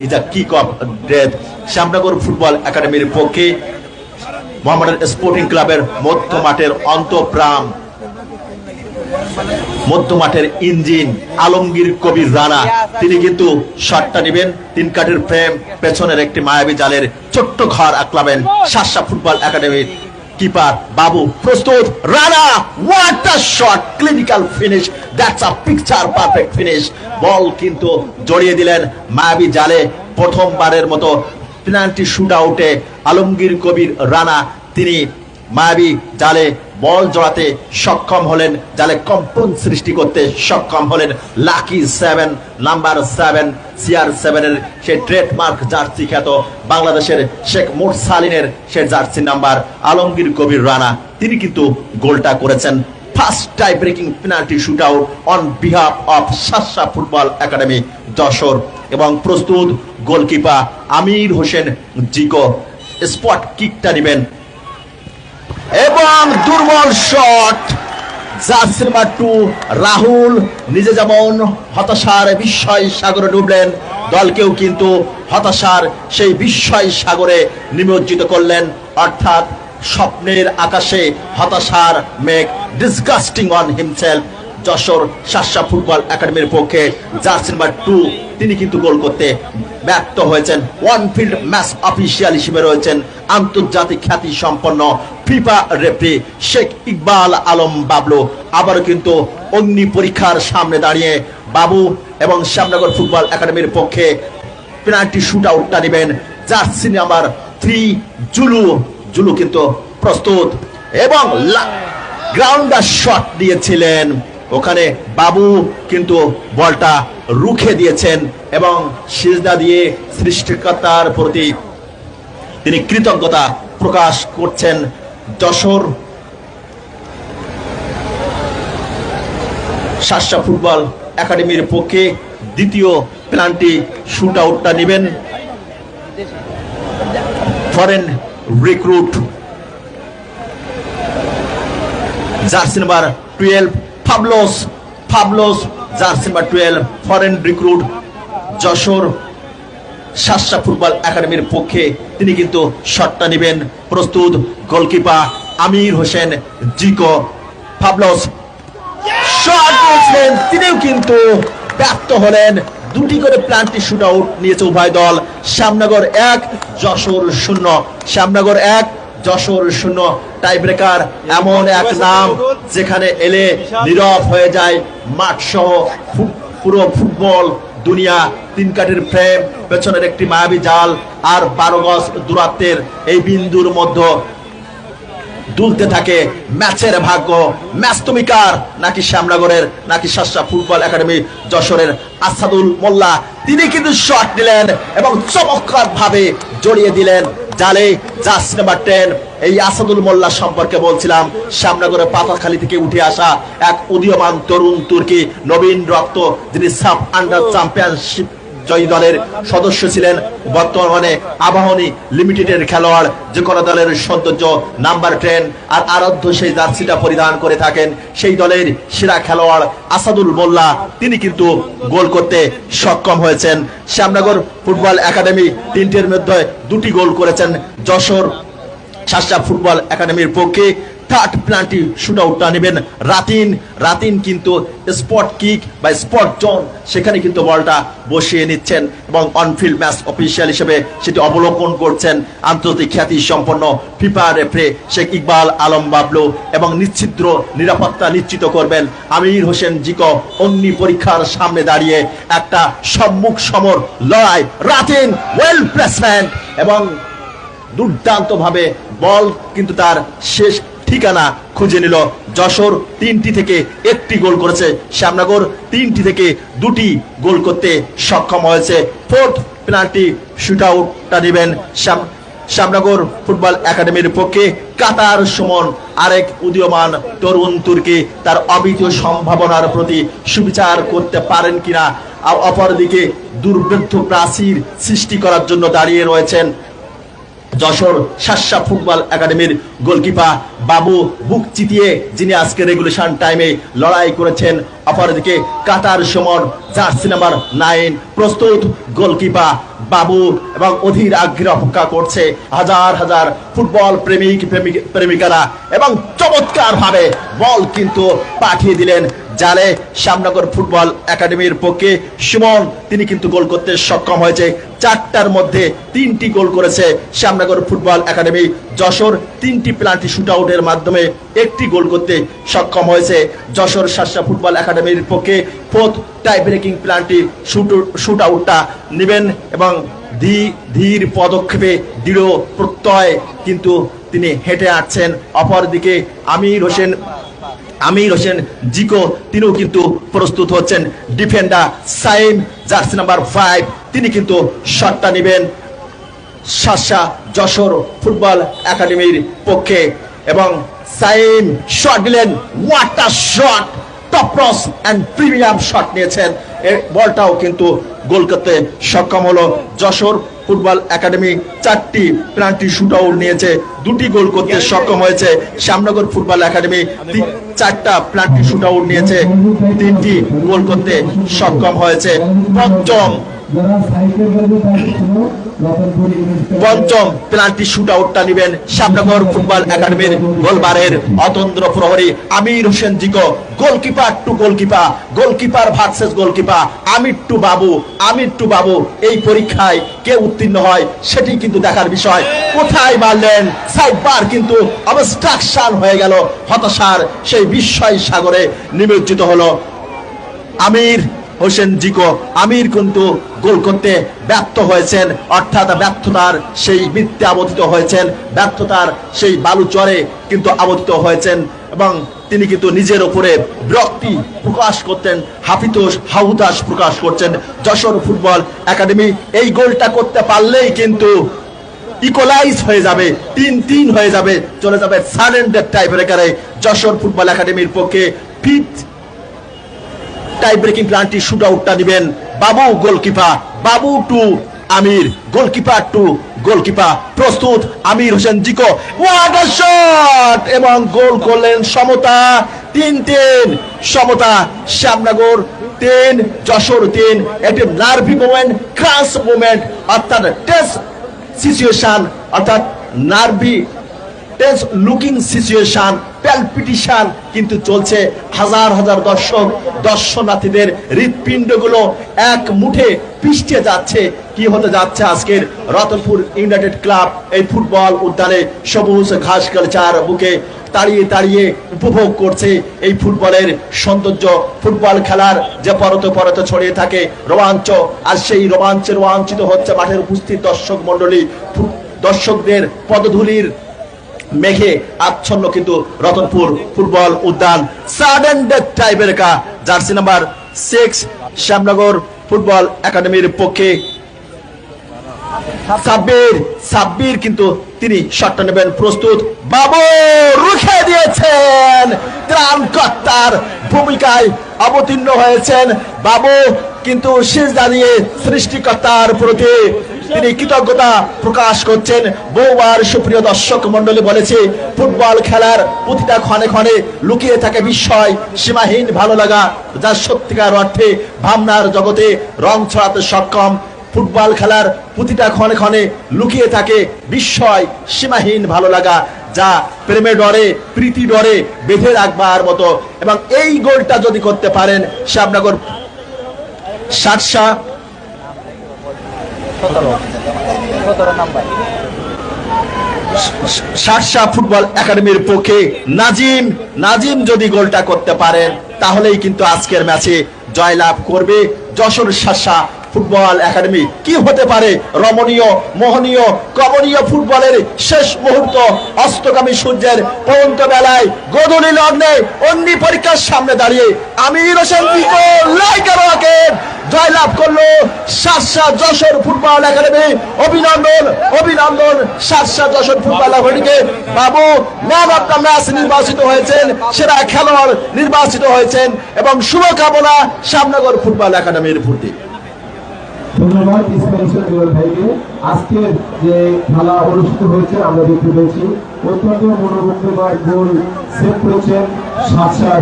is a kick of death. Shyamnagar football একাডেমির পক্ষে Mohammedan sporting ক্লাবের মধ্যমাঠের অন্তঃপ্রাণ, মধ্যমাঠের ইঞ্জিন আলমগীর কবির রানা, তিনি কিন্তু শটটা নেবেন। 3 কাঠের ফ্রেম, পেছনের একটি মায়াবী জালের ছোট্ট ঘর আঁকলাবেন শাসা ফুটবল একাডেমির কিপার বাবু। প্রস্তুত, Rana, what a shot, clinical finish, that's a picture perfect finish. Ball কিন্তু জড়িয়ে দিলেন মায়াবী জালে। প্রথমবারের মতো পেনাল্টি শুট আউটে আলমগীর কবির রানা তিনি মায়াবী জালে বল জড়াতে সক্ষম হলেন, জালে কম্পন সৃষ্টি করতে সক্ষম হলেন। লাকি 7, নাম্বার 7, CR7 এর সেই ট্রেডমার্ক জার্সি খ্যাত বাংলাদেশের শেখ মুরসালিনের সে জার্সি নাম্বার আলমগীর কবির রানা, তিনি কিন্তু গোলটা করেছেন। First tie breaking penalty shoot out on behalf of Shasha football academy Jessore. এবং প্রস্তুত, গোলকিপার আমির হোসেন জিকো স্পট কিকটা নেবেন এবং দুর্বল শট। জার্সি নাম্বার 2 রাহুল নিজে যেমন হতাশার বিস্ময় সাগরে ডুবলেন, দলকেও কিন্তু হতাশার সেই বিস্ময় সাগরে নিমজ্জিত করলেন। অর্থাৎ স্বপ্নের আকাশে হতাশার মেঘ, disgusting on himself. Jessore Shasha football একাডেমির পক্ষে জার্সি নাম্বার 2 তিনি কিন্তু গোল করতে ব্যর্থ হয়েছেন। ওয়ান ফিল্ড ম্যাচ অফিসিয়াল হিসেবে রয়েছেন আন্তর্জাতিক খ্যাতি সম্পন্ন ফিফা রেফারি শেখ ইকবাল আলম বাবলু। আবারও কিন্তু অগ্নি পরীক্ষার সামনে দাঁড়িয়ে বাবু এবং শ্যামনগর ফুটবল একাডেমির পক্ষে পেনাল্টি শুট আউটটা নেবেন জার্সি নাম্বার 3 জুলু। জুলু কিন্তু প্রস্তুত এবং গ্রাউন্ডার শট দিয়েছিলেন, ওখানে বাবু কিন্তু বলটা রুখে দিয়েছেন এবং সিজদা দিয়ে সৃষ্টিকর্তার প্রতি তিনি কৃতজ্ঞতা প্রকাশ করছেন। যশোর শাসা ফুটবল একাডেমির পক্ষে দ্বিতীয় পেনাল্টি শুট আউটটা নেবেন foreign recruit jersey number 12 Fablos. Jersey number 12 foreign recruit Jessore Shasha football একাডেমির পক্ষে তিনি কিন্তু শটটা নেবেন। প্রস্তুত, goalkeeper Amir Hossain Zico. Fablos shot করেছিলেন, তিনিও কিন্তু ব্যর্থ হলেন। দুটি করে পেনাল্টি শুট আউট নিয়েছে উভয় দল। শ্যামনগর 1 যশোর 0। শ্যামনগর 1 যশোর 0। টাই ব্রেকার এমন এক নাম যেখানে এলে নীরব হয়ে যায় মাঠ সহ পুরো ফুটবল দুনিয়া। 3 কাঠের ফ্রেম, পেছনের একটি মায়াবী জাল আর 12 গজ দূরত্বের এই বিন্দুর মধ্যে দুলতে থাকে ম্যাচের ভাগ্য। ম্যাচ তুমি কার, নাকি শ্যামনগরের, নাকি শাসা ফুটবল একাডেমি যশোরের। আসাদুল মোল্লা তিনি কিন্তু শট নিলেন এবং চমৎকার ভাবে জড়িয়ে দিলেন জালে জার্সি নাম্বার 10। এই আসাদুল মোল্লা সম্পর্কে বলছিলাম, শ্যামনগরের পাতাখালী থেকে উঠে আসা এক উদীয়মান তরুণ তুর্কি নবীন রক্ত, যিনি সাব আন্ডার চ্যাম্পিয়নশিপ জয়ী দলের সদস্য ছিলেন। বর্তমানে আবাহনী লিমিটেডের খেলোয়াড়। যে কোনো দলের সৌন্দর্য নাম্বার 10 আর আরাধ্য সেই জার্সিটা পরিধান করে থাকেন সেই দলের সেরা খেলোয়াড় আসাদুল মোল্লা, তিনি কিন্তু গোল করতে সক্ষম হয়েছেন। শ্যামনগর ফুটবল একাডেমি 3টের মধ্যে 2টি গোল করেছেন যশোর শাসা ফুটবল একাডেমির পক্ষে। থার্ড পেনাল্টি শুট আউটটা নেবেন রাতিন কিন্তু স্পট কিক বা স্পট জোন, সেখানে কিন্তু বলটা বসিয়ে নিচ্ছেন এবং অনফিল্ড ম্যাচ অফিসিয়াল হিসেবে সেটি অবলোকন করছেন আন্তর্জাতিক খ্যাতি সম্পন্ন ফিফা রেফারি শেখ ইকবাল আলম বাবলু। এবং নিশ্চিদ্র নিরাপত্তা নিশ্চিত করবেন আমির হোসেন জিকো। অগ্নি পরীক্ষার সামনে দাঁড়িয়ে একটা সম্মুখ সমর লড়াই। রাতিন ওয়েল প্লেসমেন্ট এবং দুর্দান্ত ভাবে বল কিন্তু তার শেষ ঠিকানা খুঁজে নিল। যশোর 3টি থেকে 1টি গোল করেছে, শ্যামনগর 3টি থেকে 2টি গোল করতে সক্ষম হয়েছে। ফোর্থ পেনাল্টি শুট আউটটা নেবেন শ্যামনগর ফুটবল একাডেমির পক্ষে কাতার সুমন, আরেক উদীয়মান তরুণ তুর্কি। তার অবিত সম্ভাবনার প্রতি সুবিচার করতে পারেন কিনা, অপরদিকে দুর্ভেদ্য প্রাচীর সৃষ্টি করার জন্য দাঁড়িয়ে রয়েছেন যশোর শাসা ফুটবল একাডেমির গোলকিপার বাবু বুক চিতিয়ে যিনি আজকে রেগুলেশন টাইমে লড়াই করেছেন। অপরদিকে কাটার সমর জার্সি নাম্বার 9 প্রস্তুত গোলকিপার বাবু এবং অধীর আগ্রহে অপেক্ষা করছে হাজার হাজার ফুটবল প্রেমিকারা এবং চমৎকার ভাবে বল কিন্তু পাঠিয়ে দিলেন জালে। শ্যামনগর ফুটবল একাডেমির পক্ষে সুমন তিনি কিন্তু গোল করতে সক্ষম হয়েছে। 4টার মধ্যে 3টি গোল করেছে শ্যামনগর ফুটবল একাডেমি। যশোর 3টি পেনাল্টি শুটআউটের মাধ্যমে 1টি গোল করতে সক্ষম হয়েছে। যশোর শাসা ফুটবল একাডেমির পক্ষে 4th টাই ব্রেকিং পেনাল্টি শুটআউটটা নেবেন এবং ধীর পদক্ষেপে দৃঢ় প্রত্যয় কিন্তু তিনি হেঁটে আসছেন। অপরদিকে আমির হোসেন জিকো তিনিও কিন্তু প্রস্তুত হচ্ছেন। ডিফেন্ডার সাইম জার্সি নাম্বার 5 তিনি কিন্তু শটটা নেবেন শাসা যশোর ফুটবল একাডেমির পক্ষে এবং সাইম শট দিলেন। হোয়াট আ শট, টপরস এন্ড প্রিমিয়াম শট নিয়েছেন। এই বলটাও কিন্তু গোল করতে সক্ষম হলো যশোর ফুটবল একাডেমি। 4টি পেনাল্টি শুটআউট নিয়েছে, 2টি গোল করতে সক্ষম হয়েছে। শ্যামনগর ফুটবল একাডেমি 4টা পেনাল্টি শুটআউট নিয়েছে, 3টি গোল করতে সক্ষম হয়েছে। পঞ্চম পেনাল্টি শুটআউটটা নেবেন শ্যামনগর ফুটবল একাডেমির গোলবারের অতন্দ্র প্রহরী Amir Hossain Zico. Goalkeeper to goalkeeper versus goalkeeper Amir to Babu এই পরীক্ষায় কে উত্তীর্ণ হয় সেটি কিন্তু দেখার বিষয়। কোথায় মারলেন সাইডবার কিন্তু অবস্ট্রাকশন হয়ে গেল। হতাশার সেই বিস্ময় সাগরে নিমজ্জিত হলো আমির হোসেন জিকো। আমির কিন্তু গোল করতে ব্যর্থ হয়েছেন, অর্থাৎ ব্যর্থতার সেই বৃত্তে আবর্তিত হয়েছেন, ব্যর্থতার সেই বালুচরে কিন্তু আবর্তিত হয়েছেন এবং তিনি কিন্তু নিজের উপরে বিরক্তি প্রকাশ করতেন, হাহুতাশ প্রকাশ করছেন। যশোর ফুটবল একাডেমি এই গোলটা করতে পারলেই কিন্তু ইকুয়ালাইজ হয়ে যাবে, 3-3 হয়ে যাবে, চলে যাবে সাডেন টাই ব্রেকারে। যশোর ফুটবল একাডেমির পক্ষে 5th টাই ব্রেকিং পেনাল্টি শুটআউটটা নেবেন Babu goalkeeper. Babu to Amir, goalkeeper to goalkeeper. প্রস্তুত Amir Hossain Zico. What a shot এবং গোল করলেন সমতা। 3-3 সমতা। শ্যামনগর 3 যশোর 3। একটি নার্ভি মোমেন্ট, ক্রাস মোমেন্ট, অর্থাৎ টেস্ট সিচুয়েশন, অর্থাৎ নার্ভি টেন্স লুকিং সিচুয়েশন, প্যালপিটেশন কিন্তু চলছে। হাজার হাজার দর্শনার্থীদের হৃৎপিণ্ডগুলো এক মুঠে পিষ্টে যাচ্ছে। কি হতে যাচ্ছে আজকের রতনপুর ইউনাইটেড ক্লাব এই ফুটবল উদ্যানে সবুজ ঘাস কালচার বুকে তাড়িয়ে উপভোগ করছে এই ফুটবলের সৌন্দর্য। ফুটবল খেলার যে পরতে ছড়িয়ে থাকে রোমাঞ্চ, আর সেই রোমাঞ্চিত হচ্ছে মাঠের উপস্থিত দর্শক মন্ডলী। দর্শকদের পদধূলির মেঘে আচ্ছন্ন কিন্তু রতনপুর ফুটবল উদ্যান। Sudden death tie breaker jersey number 6 Shyamnagar football একাডেমির পক্ষে সাব্বির কিন্তু তিনি শটটা নেবেন। প্রস্তুত বাবু রুখে দিয়েছেন, ত্রাণকর্তার ভূমিকায় অবতীর্ণ হয়েছেন বাবু কিন্তু সিজদা দিয়ে সৃষ্টিকর্তার প্রতি তিনি কৃতজ্ঞতা প্রকাশ করছেন। বহুবার সুপ্রিয় দর্শক মন্ডলী বলেছে ফুটবল খেলার প্রতিটা ক্ষণে লুকিয়ে থাকে বিস্ময়, সীমাহীন ভালো লাগা, যা সত্যিকার অর্থে ভাবনার জগতে রং ছড়াতে সক্ষম। ফুটবল খেলার প্রতিটা ক্ষণে লুকিয়ে থাকে বিস্ময়, সীমাহীন ভালো লাগা, যা প্রেমে ডরে প্রীতি ডরে বেঁধে রাখবার মতো। এবং এই গোলটা যদি করতে পারেন শ্যামনগর শাসা ফুটবল একাডেমির পক্ষে নাজিম যদি গোলটা করতে পারেন তাহলেই কিন্তু আজকের ম্যাচে জয়লাভ করবে যশোর শাসা ফুটবল একাডেমি। কি হতে পারে রমণীয়, মোহনীয়, কমনীয় ফুটবলের শেষ মুহূর্ত, অস্তগামী সূর্যের পরন্ত বেলায় গোধূলি লগ্নে অগ্নি পরীক্ষার সামনে দাঁড়িয়ে আমির হোসেন জিকো জয়লাভ করলো শাসা যশোর ফুটবল একাডেমি। অভিনন্দন শাসা Jessore football একাডেমিকে। Babu man of the match নির্বাচিত হয়েছেন, সেরা খেলোয়াড় নির্বাচিত হয়েছেন এবং শুভকামনা শ্যামনগর ফুটবল একাডেমির প্রতি। ধন্যবাদ ইসমাইল জুয়েল ভাইকে। আজকের যে খেলা অনুষ্ঠিত হয়েছে আমরা দেখতে পেয়েছি অত্যন্ত মনোমুগ্ধকর গোল সেভ করেছেন সাতসার